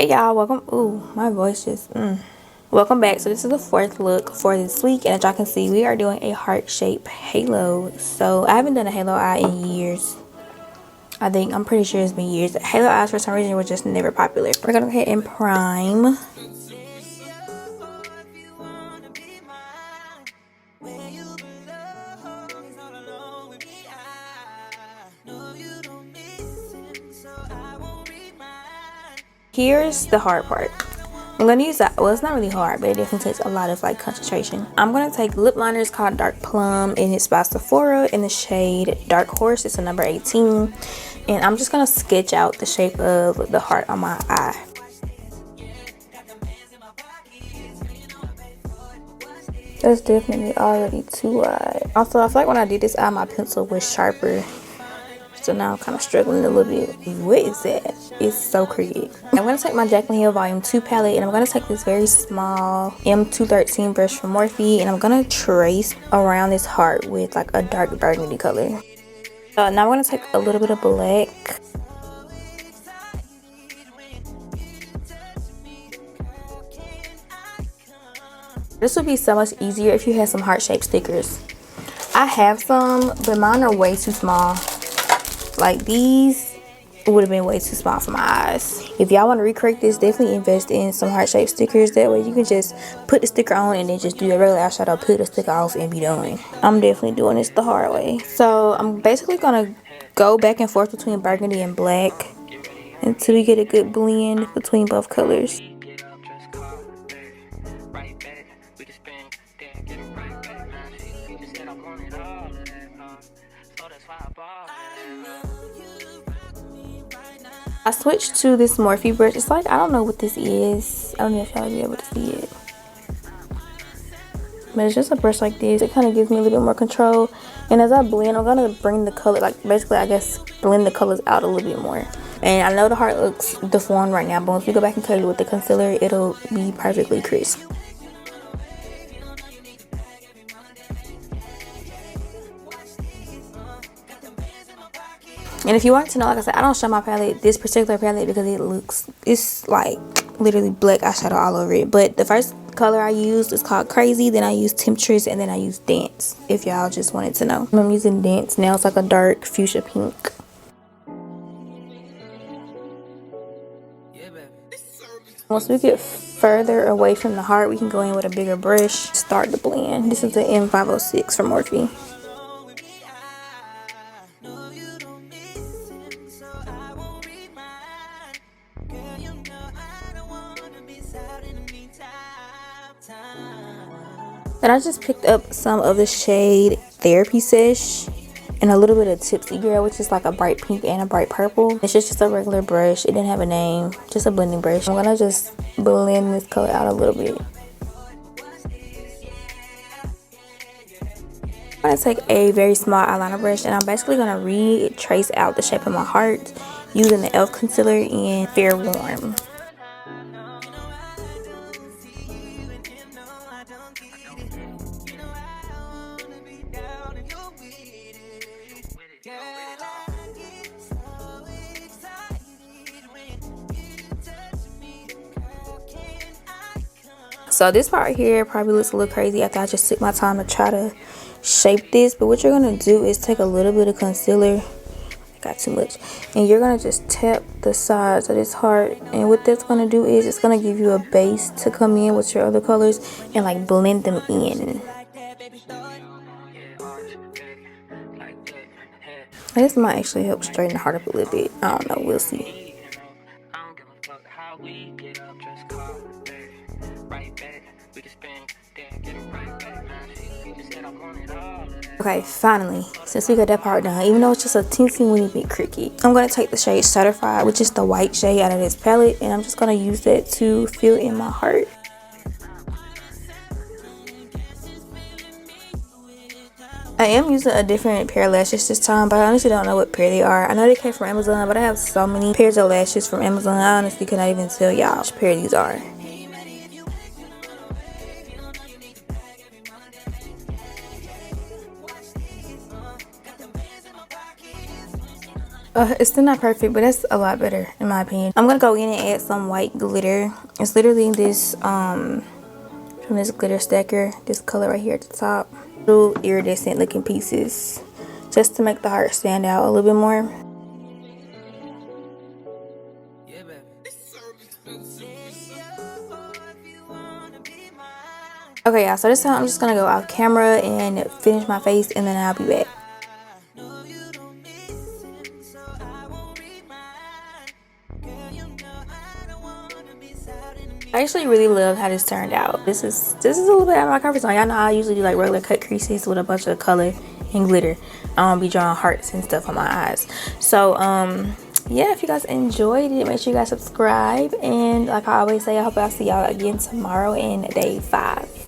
Hey y'all, welcome. Ooh, my voice just. Welcome back. So this is the fourth look for this week, and as y'all can see, we are doing a heart shape halo. So I haven't done a halo eye in years. I'm pretty sure it's been years. Halo eyes for some reason were just never popular. We're gonna go ahead and prime. Here's the hard part. I'm gonna use that. Well, it's not really hard, but it definitely takes a lot of like concentration. I'm gonna take lip liners called Dark Plum, and it's by Sephora in the shade Dark Horse. It's a number 18, and I'm just gonna sketch out the shape of the heart on my eye. That's definitely already too wide. Also, I feel like when I did this eye, my pencil was sharper. So now I'm kind of struggling a little bit. What is that? It's so crooked. I'm going to take my Jaclyn Hill Volume 2 palette, and I'm going to take this very small M213 brush from Morphe, and I'm going to trace around this heart with like a dark burgundy color. Now I'm going to take a little bit of black. This would be so much easier if you had some heart-shaped stickers. I have some, but mine are way too small. Like these would have been way too small for my eyes. If y'all want to recreate this, definitely invest in some heart-shaped stickers. That way you can just put the sticker on and then just do a regular eyeshadow, put the sticker off, and be done. I'm definitely doing this the hard way. So I'm basically gonna go back and forth between burgundy and black until we get a good blend between both colors. I switched to this Morphe brush. It's like, I don't know what this is. I don't know if y'all will be able to see it. But it's just a brush like this. It kind of gives me a little bit more control. And as I blend, I'm going to bring the color, like basically, I guess, blend the colors out a little bit more. And I know the heart looks deformed right now, but once we go back and color it with the concealer, it'll be perfectly crisp. And if you want to know, like I said, I don't show my palette, this particular palette, because it's like literally black eyeshadow all over it. But the first color I used is called Crazy, then I used Temptress, and then I used Dance, if y'all just wanted to know. I'm using Dance now. It's like a dark fuchsia pink. Once we get further away from the heart, we can go in with a bigger brush, start the blend. This is the M506 from Morphe. And I just picked up some of the shade Therapy Sesh and a little bit of Tipsy Girl, which is like a bright pink and a bright purple. It's just a regular brush. It didn't have a name, just a blending brush. I'm gonna just blend this color out a little bit. I'm gonna take a very small eyeliner brush, and I'm basically gonna retrace out the shape of my heart using the e.l.f. concealer in Fair Warm. So this part here probably looks a little crazy after I just took my time to try to shape this. But what you're going to do is take a little bit of concealer. I got too much. And you're going to just tap the sides of this heart. And what that's going to do is it's going to give you a base to come in with your other colors and like blend them in. This might actually help straighten the heart up a little bit. I don't know. We'll see. Okay, finally, since we got that part done, even though it's just a teensy weeny bit cricket, I'm going to take the shade Certified, which is the white shade out of this palette, and I'm just going to use that to fill in my heart. I am using a different pair of lashes this time, but I honestly don't know what pair they are. I know they came from Amazon, but I have so many pairs of lashes from Amazon, I honestly cannot even tell y'all which pair these are. It's still not perfect, but that's a lot better in my opinion. I'm gonna go in and add some white glitter. It's literally this from this glitter stacker, this color right here at the top. Little iridescent looking pieces, just to make the heart stand out a little bit more. Okay, y'all, so this time I'm just gonna go off camera and finish my face, and then I'll be back. I actually really love how this turned out. This is a little bit out of my comfort zone. Y'all know I usually do like regular cut creases with a bunch of color and glitter. I don't be drawing hearts and stuff on my eyes. So yeah, if you guys enjoyed it, make sure you guys subscribe, and like I always say, I hope I'll see y'all again tomorrow in day 5.